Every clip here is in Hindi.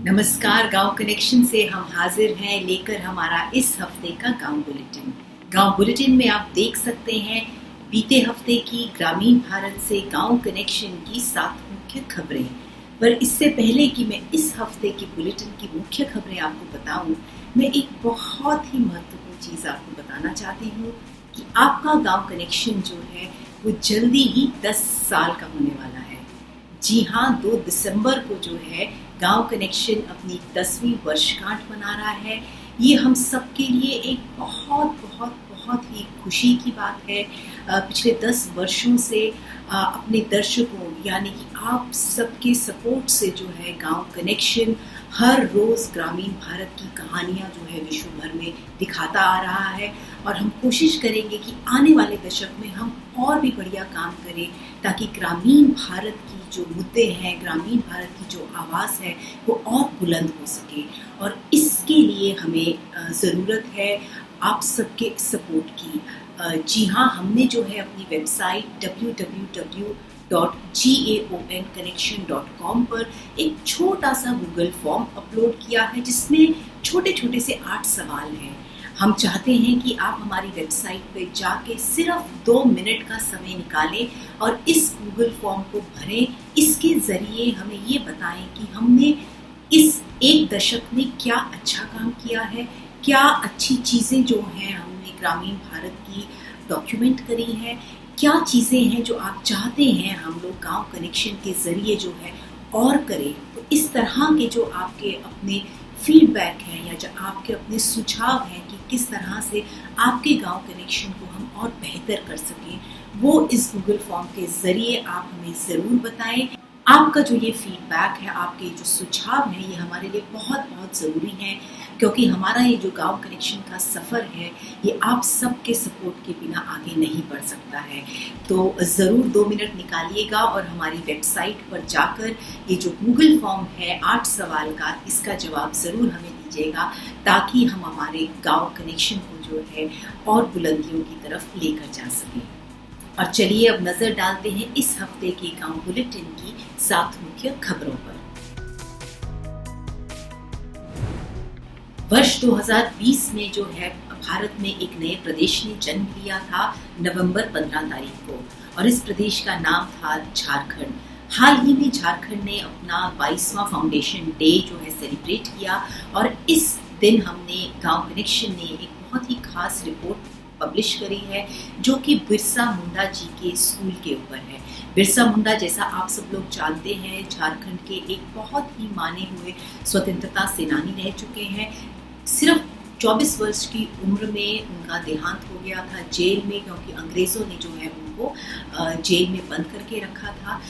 नमस्कार। गांव कनेक्शन से हम हाजिर हैं लेकर हमारा इस हफ्ते का गांव बुलेटिन। गांव बुलेटिन में आप देख सकते हैं बीते हफ्ते की ग्रामीण भारत से गांव कनेक्शन की 7 मुख्य खबरें। पर इससे पहले कि मैं इस हफ्ते की बुलेटिन की मुख्य खबरें आपको बताऊं, मैं एक बहुत ही महत्वपूर्ण चीज आपको बताना चाहती हूँ कि आपका गांव कनेक्शन जो है वो जल्दी ही 10 साल का होने वाला है। जी हाँ, 2 दिसंबर को जो है गांव कनेक्शन अपनी 10वीं वर्षगांठ मना रहा है। ये हम सब के लिए एक बहुत बहुत बहुत ही खुशी की बात है। पिछले 10 वर्षों से अपने दर्शकों यानी कि आप सबके सपोर्ट से जो है गांव कनेक्शन हर रोज ग्रामीण भारत की कहानियां जो है विश्व भर में दिखाता आ रहा है और हम कोशिश करेंगे कि आने वाले दशक में हम और भी बढ़िया काम करें ताकि ग्रामीण भारत की जो मुद्दे हैं, ग्रामीण भारत की जो आवाज़ है वो और बुलंद हो सके। और इसके लिए हमें ज़रूरत है आप सबके सपोर्ट की। जी हाँ, हमने जो है अपनी वेबसाइट www.gaonconnection.com पर एक छोटा सा गूगल फॉर्म अपलोड किया है जिसमें छोटे छोटे से 8 सवाल हैं। हम चाहते हैं कि आप हमारी वेबसाइट पर जाके सिर्फ 2 मिनट का समय निकालें और इस गूगल फॉर्म को भरें। इसके ज़रिए हमें ये बताएं कि हमने इस 1 दशक में क्या अच्छा काम किया है, क्या अच्छी चीज़ें जो हैं हमने ग्रामीण भारत की डॉक्यूमेंट करी हैं, क्या चीज़ें हैं जो आप चाहते हैं हम लोग गांव कनेक्शन के ज़रिए जो है और करें। तो इस तरह के जो आपके अपने फीडबैक हैं या जो आपके अपने सुझाव हैं कि किस तरह से आपके गांव कनेक्शन को हम और बेहतर कर सकें, वो इस गूगल फॉर्म के ज़रिए आप हमें ज़रूर बताएं। आपका जो ये फीडबैक है, आपके जो सुझाव हैं, ये हमारे लिए बहुत बहुत ज़रूरी हैं क्योंकि हमारा ये जो गांव कनेक्शन का सफ़र है ये आप सबके सपोर्ट के बिना आगे नहीं बढ़ सकता है। तो ज़रूर 2 मिनट निकालिएगा और हमारी वेबसाइट पर जाकर ये जो गूगल फॉर्म है 8 सवाल का, इसका जवाब ज़रूर हमें दीजिएगा ताकि हम हमारे गांव कनेक्शन को जो है और बुलंदियों की तरफ लेकर जा सकें। और चलिए अब नजर डालते हैं इस हफ्ते के गांव बुलेटिन की 7 मुख्य खबरों पर। वर्ष 2020 में जो है भारत में एक नए प्रदेश ने जन्म लिया था नवंबर 15 तारीख को और इस प्रदेश का नाम था झारखंड। हाल ही में झारखंड ने अपना 22वां फाउंडेशन डे जो है सेलिब्रेट किया और इस दिन हमने गांव कनेक्शन ने एक बहुत ही खास रिपोर्ट पब्लिश करी है जो कि बिरसा मुंडा जी के स्कूल के ऊपर है। बिरसा मुंडा, जैसा आप सब लोग जानते हैं, झारखंड के एक बहुत ही माने हुए स्वतंत्रता सेनानी रह चुके हैं। सिर्फ 24 वर्ष की उम्र में उनका देहांत हो गया था जेल में, क्योंकि अंग्रेज़ों ने जो है उनको जेल में बंद करके रखा था।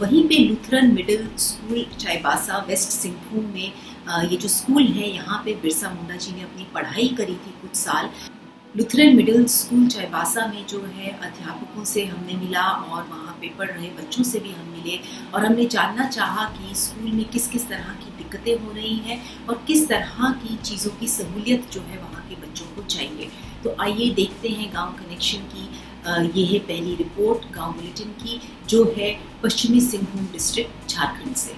वहीं पे Lutheran middle school Chaibasa West Singhbhum में ये जो स्कूल है यहाँ पे बिरसा मुंडा जी ने अपनी पढ़ाई करी थी कुछ साल। लूथरन मिडिल स्कूल चाईबासा में जो है अध्यापकों से हमने मिला और वहाँ पे पढ़ रहे बच्चों से भी हम मिले और हमने जानना चाहा कि स्कूल में किस किस तरह की दिक्कतें हो रही हैं और किस तरह की चीज़ों की सहूलियत जो है वहाँ के बच्चों को चाहिए। तो आइए देखते हैं गांव कनेक्शन की ये है पहली रिपोर्ट गांव बुलेटिन की, जो है पश्चिमी सिंहभूम डिस्ट्रिक्ट झारखंड से।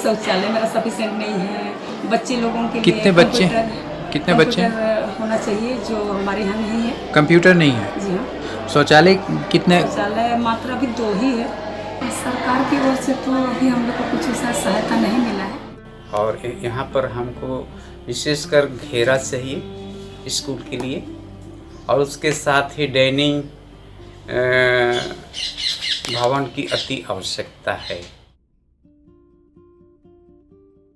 शौचालय मेरा सफिशिएंट नहीं है बच्चे लोगों के लिए। कितने बच्चे होना चाहिए जो हमारे यहाँ नहीं है। कंप्यूटर नहीं है? जी हाँ। शौचालय कितने? शौचालय मात्र अभी 2 ही है। सरकार की ओर से तो अभी हम लोग को कुछ ऐसा सहायता नहीं मिला है। और यहाँ पर हमको विशेषकर घेरा चाहिए स्कूल के लिए और उसके साथ ही डाइनिंग भवन की अति आवश्यकता है।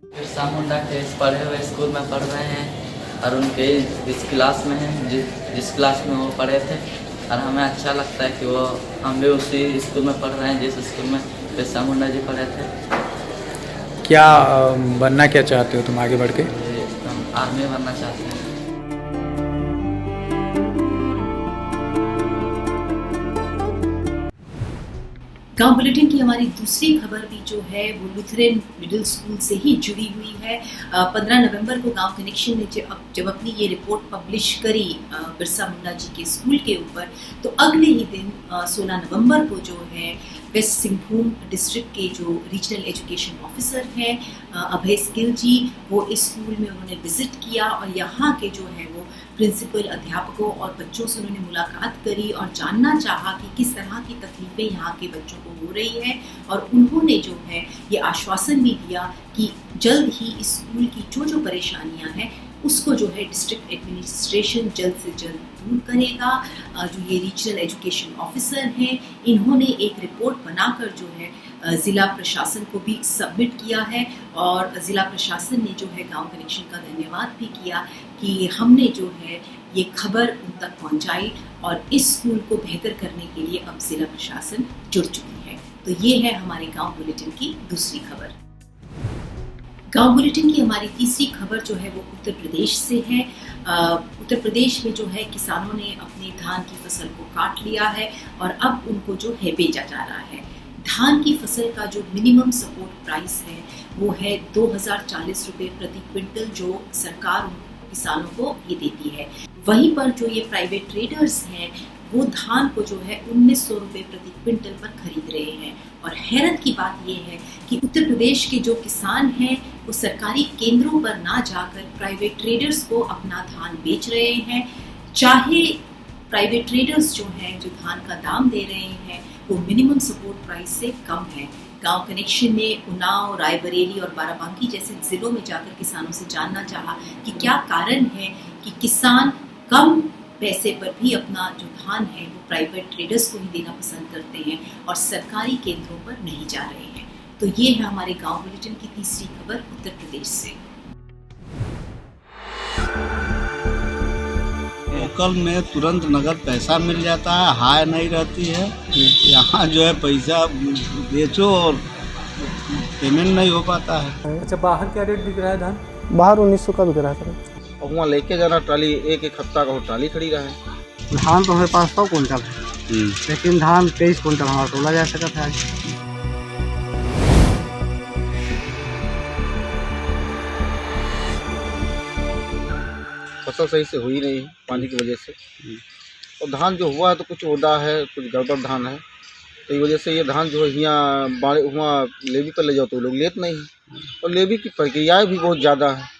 बिरसा मुंडा के पढ़े हुए स्कूल में पढ़ रहे हैं और उनके इस क्लास में हैं जिस क्लास में वो पढ़े थे और हमें अच्छा लगता है कि वो हम भी उसी स्कूल में पढ़ रहे हैं जिस स्कूल में बिरसा मुंडा जी पढ़े थे। क्या बनना क्या चाहते हो तुम आगे बढ़ के? हम आर्मी बनना चाहते हैं। गांव बुलेटिन की हमारी दूसरी खबर भी जो है वो लुथरन मिडिल स्कूल से ही जुड़ी हुई है। 15 नवंबर को गांव कनेक्शन ने जब अपनी ये रिपोर्ट पब्लिश करी बिरसा मुंडा जी के स्कूल के ऊपर, तो अगले ही दिन 16 नवंबर को जो है वेस्ट सिंहभूम डिस्ट्रिक्ट के जो रीजनल एजुकेशन ऑफिसर हैं अभय स्किल जी, वो इस स्कूल में उन्होंने विजिट किया और यहाँ के जो है वो प्रिंसिपल, अध्यापकों और बच्चों से उन्होंने मुलाकात करी और जानना चाहा कि किस तरह की तकलीफें यहाँ के बच्चों को हो रही है। और उन्होंने जो है ये आश्वासन भी दिया कि जल्द ही इस स्कूल की जो परेशानियाँ हैं उसको जो है डिस्ट्रिक्ट एडमिनिस्ट्रेशन जल्द से जल्द दूर करेगा। जो ये रीजनल एजुकेशन ऑफिसर हैं, इन्होंने एक रिपोर्ट बनाकर जो है ज़िला प्रशासन को भी सबमिट किया है और ज़िला प्रशासन ने जो है गांव कनेक्शन का धन्यवाद भी किया कि हमने जो है ये खबर उन तक पहुंचाई और इस स्कूल को बेहतर करने के लिए अब ज़िला प्रशासन जुड़ चुकी है। तो ये है हमारे गांव बुलेटिन की दूसरी खबर। गांव बुलेटिन की हमारी तीसरी खबर जो है वो उत्तर प्रदेश से है। उत्तर प्रदेश में जो है किसानों ने अपने धान की फसल को काट लिया है और अब उनको जो है बेचा जा रहा है। धान की फसल का जो मिनिमम सपोर्ट प्राइस है वो है 2040 रुपये प्रति क्विंटल, जो सरकार किसानों को ये देती है। वहीं पर जो ये प्राइवेट ट्रेडर्स हैं वो धान को जो है 1900 रुपये प्रति क्विंटल पर खरीद रहे हैं। और हैरत की बात यह है कि उत्तर प्रदेश के जो किसान हैं वो सरकारी केंद्रों पर ना जाकर प्राइवेट ट्रेडर्स को अपना धान बेच रहे हैं। चाहे प्राइवेट ट्रेडर्स जो हैं जो धान का दाम दे रहे हैं वो मिनिमम सपोर्ट प्राइस से कम है। गांव कनेक्शन ने उन्नाव, रायबरेली और बाराबंकी जैसे जिलों में जाकर किसानों से जानना चाहा कि क्या कारण है कि किसान कम पैसे पर भी अपना जो धान है वो प्राइवेट ट्रेडर्स को ही देना पसंद करते हैं और सरकारी केंद्रों पर नहीं जा रहे हैं। तो ये है हमारे गांव बुलेटिन की तीसरी खबर उत्तर प्रदेश से। लोकल में तुरंत नगद पैसा मिल जाता है, हाय नहीं रहती है। यहाँ जो है पैसा बेचो और पेमेंट नहीं हो पाता है। अच्छा, बाहर क्या रेट बिक रहा है धान? बाहर 1900 का बिक रहा है सर। और वहाँ लेके जाना ट्राली, एक हफ्ता का वो ट्राली खड़ी रहा है। धान तो हमारे पास 100 कुंटल है, लेकिन धान 23 कुंटल हमारा तोला जा सका था। फसल सही से हुई नहीं पानी की वजह से, और धान जो हुआ है तो कुछ ओदा है, कुछ गड़बड़ धान है। तो इस वजह से ये धान जो है यहाँ वहाँ लेवी पर ले जाओ तो लोग लेते नहीं है, और लेवी की प्रक्रियाएँ भी बहुत ज़्यादा है।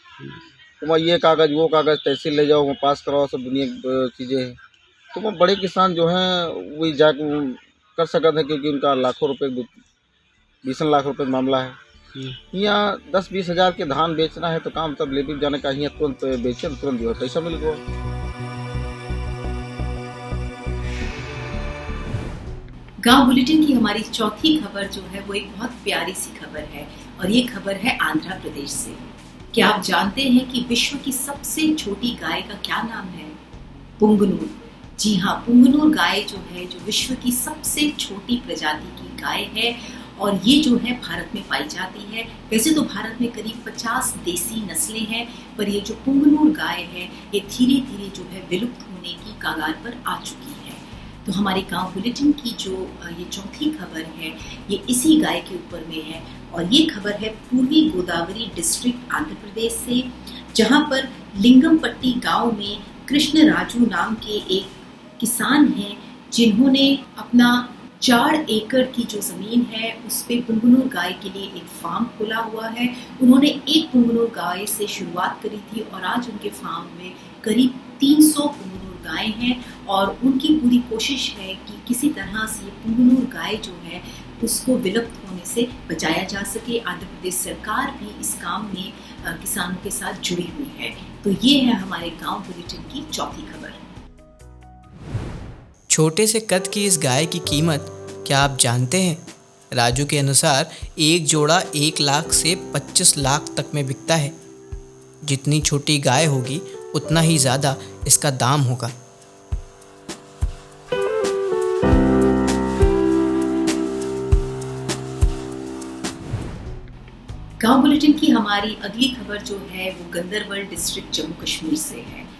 तो वहाँ ये कागज़ वो कागज़ तहसील ले जाओ, वहाँ पास कराओ, सब दुनिया की चीज़ें हैं। तो वहाँ बड़े किसान जो हैं वही जा कर सकते हैं, क्योंकि उनका लाखों रुपए 20 लाख रुपए मामला है। यहाँ 10-20 हज़ार के धान बेचना है तो काम तब लेवी जाने का, यहाँ तुरंत बेचे तुरंत जो है पैसा मिल गया। गांव बुलेटिन की हमारी चौथी खबर जो है वो एक बहुत प्यारी सी खबर है और ये खबर है आंध्र प्रदेश से। क्या आप जानते हैं कि विश्व की सबसे छोटी गाय का क्या नाम है? पुंगनूर। जी हाँ, पुंगनूर गाय जो है जो विश्व की सबसे छोटी प्रजाति की गाय है और ये जो है भारत में पाई जाती है। वैसे तो भारत में करीब 50 देसी नस्लें हैं, पर ये जो पुंगनूर गाय है ये धीरे धीरे जो है विलुप्त होने की कगार पर आ चुकी है। तो हमारे गांव बुलेटिन की जो ये चौथी खबर है ये इसी गाय के ऊपर में है और ये खबर है पूर्वी गोदावरी डिस्ट्रिक्ट आंध्र प्रदेश से, जहां पर लिंगमपट्टी गांव में कृष्ण राजू नाम के एक किसान हैं जिन्होंने अपना 4 एकड़ की जो ज़मीन है उस पे पुंगनूर गाय के लिए एक फार्म खोला हुआ है। उन्होंने एक पुंगनूर गाय से शुरुआत करी थी और आज उनके फार्म में करीब 300 पुंगनूर गाय हैं और उनकी पूरी कोशिश है कि किसी तरह से ये पुंगनूर गाय जो है उसको विलुप्त होने से बचाया जा सके। आंध्र प्रदेश सरकार भी इस काम में किसानों के साथ जुड़ी हुई है। तो ये है हमारे गांव बुलेटिन की चौथी खबर। छोटे से कद की इस गाय की कीमत क्या आप जानते हैं? राजू के अनुसार एक जोड़ा 1 लाख से 25 लाख तक में बिकता है। जितनी छोटी गाय होगी उतना ही ज़्यादा इसका दाम होगा। गांव बुलेटिन की हमारी अगली खबर जो है वो गंदरबल डिस्ट्रिक्ट जम्मू कश्मीर से है।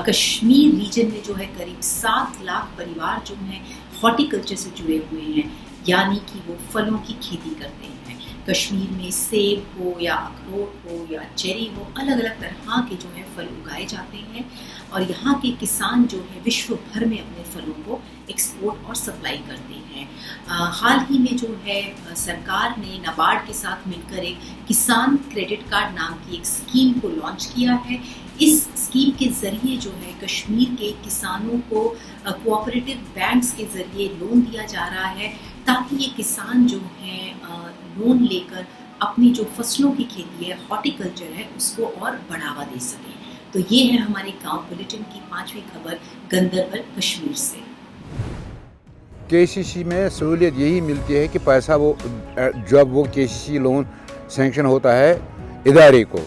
कश्मीर रीजन में जो है करीब 7 लाख परिवार जो हैं हॉर्टिकल्चर से जुड़े हुए हैं। यानी कि वो फलों की खेती करते हैं। कश्मीर में सेब हो या अखरोट हो या चेरी हो, अलग अलग तरह के जो है फल उगाए जाते हैं और यहाँ के किसान जो है विश्व भर में अपने फलों को एक्सपोर्ट और सप्लाई करते हैं। हाल ही में जो है सरकार ने नाबार्ड के साथ मिलकर एक किसान क्रेडिट कार्ड नाम की एक स्कीम को लॉन्च किया है। इस स्कीम के ज़रिए जो है कश्मीर के किसानों को कोऑपरेटिव बैंक्स के ज़रिए लोन दिया जा रहा है ताकि ये किसान जो हैं लोन लेकर अपनी जो फसलों की खेती है, हॉर्टिकल्चर है, उसको और बढ़ावा दे सकें। तो ये है हमारे गांव बुलेटिन की 5वीं खबर गंदरबल कश्मीर से। केसीसी में सहूलियत यही मिलती है कि पैसा वो जब वो केसीसी लोन सैंक्शन होता है इदारे को,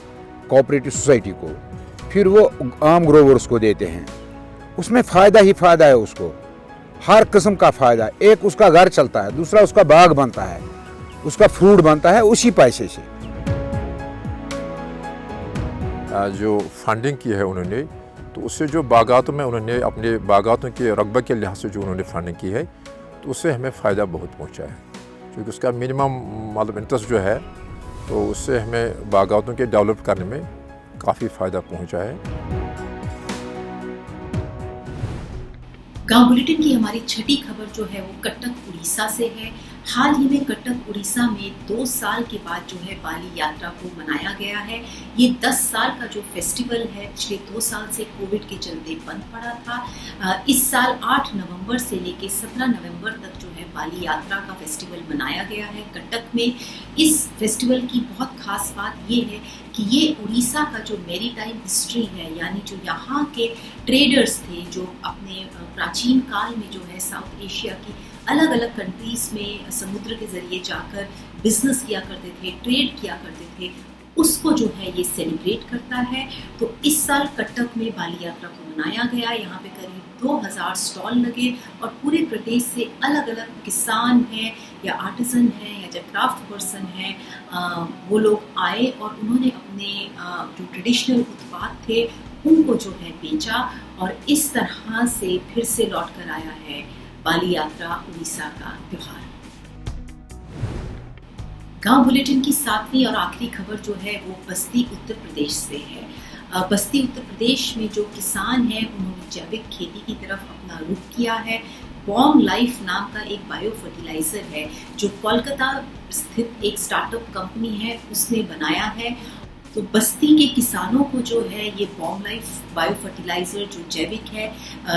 कोऑपरेटिव सोसाइटी को, फिर वो आम ग्रोवर्स को देते हैं। उसमें फ़ायदा ही फ़ायदा है, उसको हर किस्म का फ़ायदा। एक उसका घर चलता है, दूसरा उसका बाग बनता है, उसका फ्रूट बनता है उसी पैसे से। जो फंडिंग की है उन्होंने, तो उससे जो बागातों में उन्होंने अपने बागातों के रकबे के लिहाज से जो उन्होंने फंडिंग की है, तो उससे हमें फ़ायदा बहुत पहुंचा है, क्योंकि उसका मिनिमम मतलब इंटरेस्ट जो है, तो उससे हमें बागातों के डेवलप करने में काफ़ी फ़ायदा पहुंचा है। गांव बुलेटिन की हमारी छठी खबर जो है वो कटक उड़ीसा से है। हाल ही में कटक उड़ीसा में 2 साल के बाद जो है बाली यात्रा को मनाया गया है। ये 10 साल का जो फेस्टिवल है पिछले 2 साल से कोविड के चलते बंद पड़ा था। इस साल 8 नवंबर से लेकर 17 नवंबर तक जो है बाली यात्रा का फेस्टिवल मनाया गया है कटक में। इस फेस्टिवल की बहुत खास बात ये है कि ये उड़ीसा का जो मैरीटाइम हिस्ट्री है, यानी जो यहाँ के ट्रेडर्स थे जो अपने प्राचीन काल में जो है साउथ एशिया की अलग अलग कंट्रीज में समुद्र के जरिए जाकर बिजनेस किया करते थे, ट्रेड किया करते थे, उसको जो है ये सेलिब्रेट करता है। तो इस साल कटक में बाली यात्रा को मनाया गया। यहाँ पे करीब 2000 स्टॉल लगे और पूरे प्रदेश से अलग अलग किसान हैं या आर्टिजन हैं या जो क्राफ्ट पर्सन हैं, वो लोग आए और उन्होंने अपने जो ट्रेडिशनल उत्पाद थे उनको जो है बेचा और इस तरह से फिर से लौट कर आया है बाली यात्रा उड़ीसा का त्योहार। गांव बुलेटिन की 7वीं और आखिरी खबर जो है वो बस्ती उत्तर प्रदेश से है। बस्ती उत्तर प्रदेश में जो किसान हैं उन्होंने जैविक खेती की तरफ अपना रुख किया है। बॉम लाइफ नाम का एक बायो फर्टिलाइजर है जो कोलकाता स्थित एक स्टार्टअप कंपनी है उसने बनाया है। तो बस्ती के किसानों को जो है ये बॉम लाइफ बायो फर्टिलाइजर जो जैविक है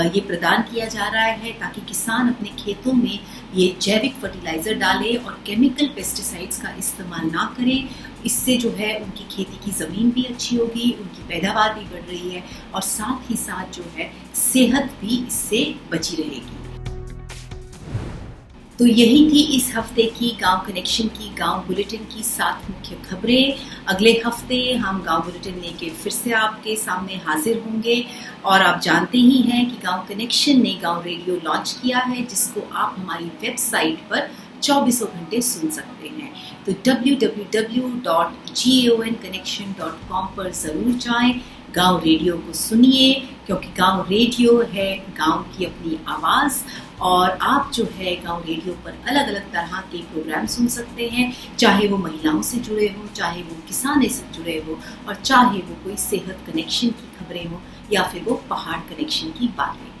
ये प्रदान किया जा रहा है ताकि किसान अपने खेतों में ये जैविक फर्टिलाइजर डालें और केमिकल पेस्टिसाइड्स का इस्तेमाल ना करें। इससे जो है उनकी खेती की ज़मीन भी अच्छी होगी, उनकी पैदावार भी बढ़ रही है और साथ ही साथ जो है सेहत भी इससे बची रहेगी। तो यही थी इस हफ्ते की गांव कनेक्शन की, गांव बुलेटिन की 7 मुख्य खबरें। अगले हफ्ते हम गांव बुलेटिन लेके फिर से आपके सामने हाजिर होंगे और आप जानते ही हैं कि गांव कनेक्शन ने गांव रेडियो लॉन्च किया है जिसको आप हमारी वेबसाइट पर 24 घंटे सुन सकते हैं। तो www.gaonconnection.com पर ज़रूर जाएं, गांव रेडियो को सुनिए क्योंकि गांव रेडियो है गांव की अपनी आवाज़ और आप जो है गांव रेडियो पर अलग अलग तरह के प्रोग्राम सुन सकते हैं, चाहे वो महिलाओं से जुड़े हों, चाहे वो किसानों से जुड़े हो और चाहे वो कोई सेहत कनेक्शन की खबरें हो या फिर वो पहाड़ कनेक्शन की बातें।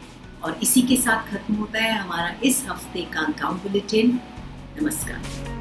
और इसी के साथ खत्म होता है हमारा इस हफ्ते का गांव बुलेटिन। नमस्कार।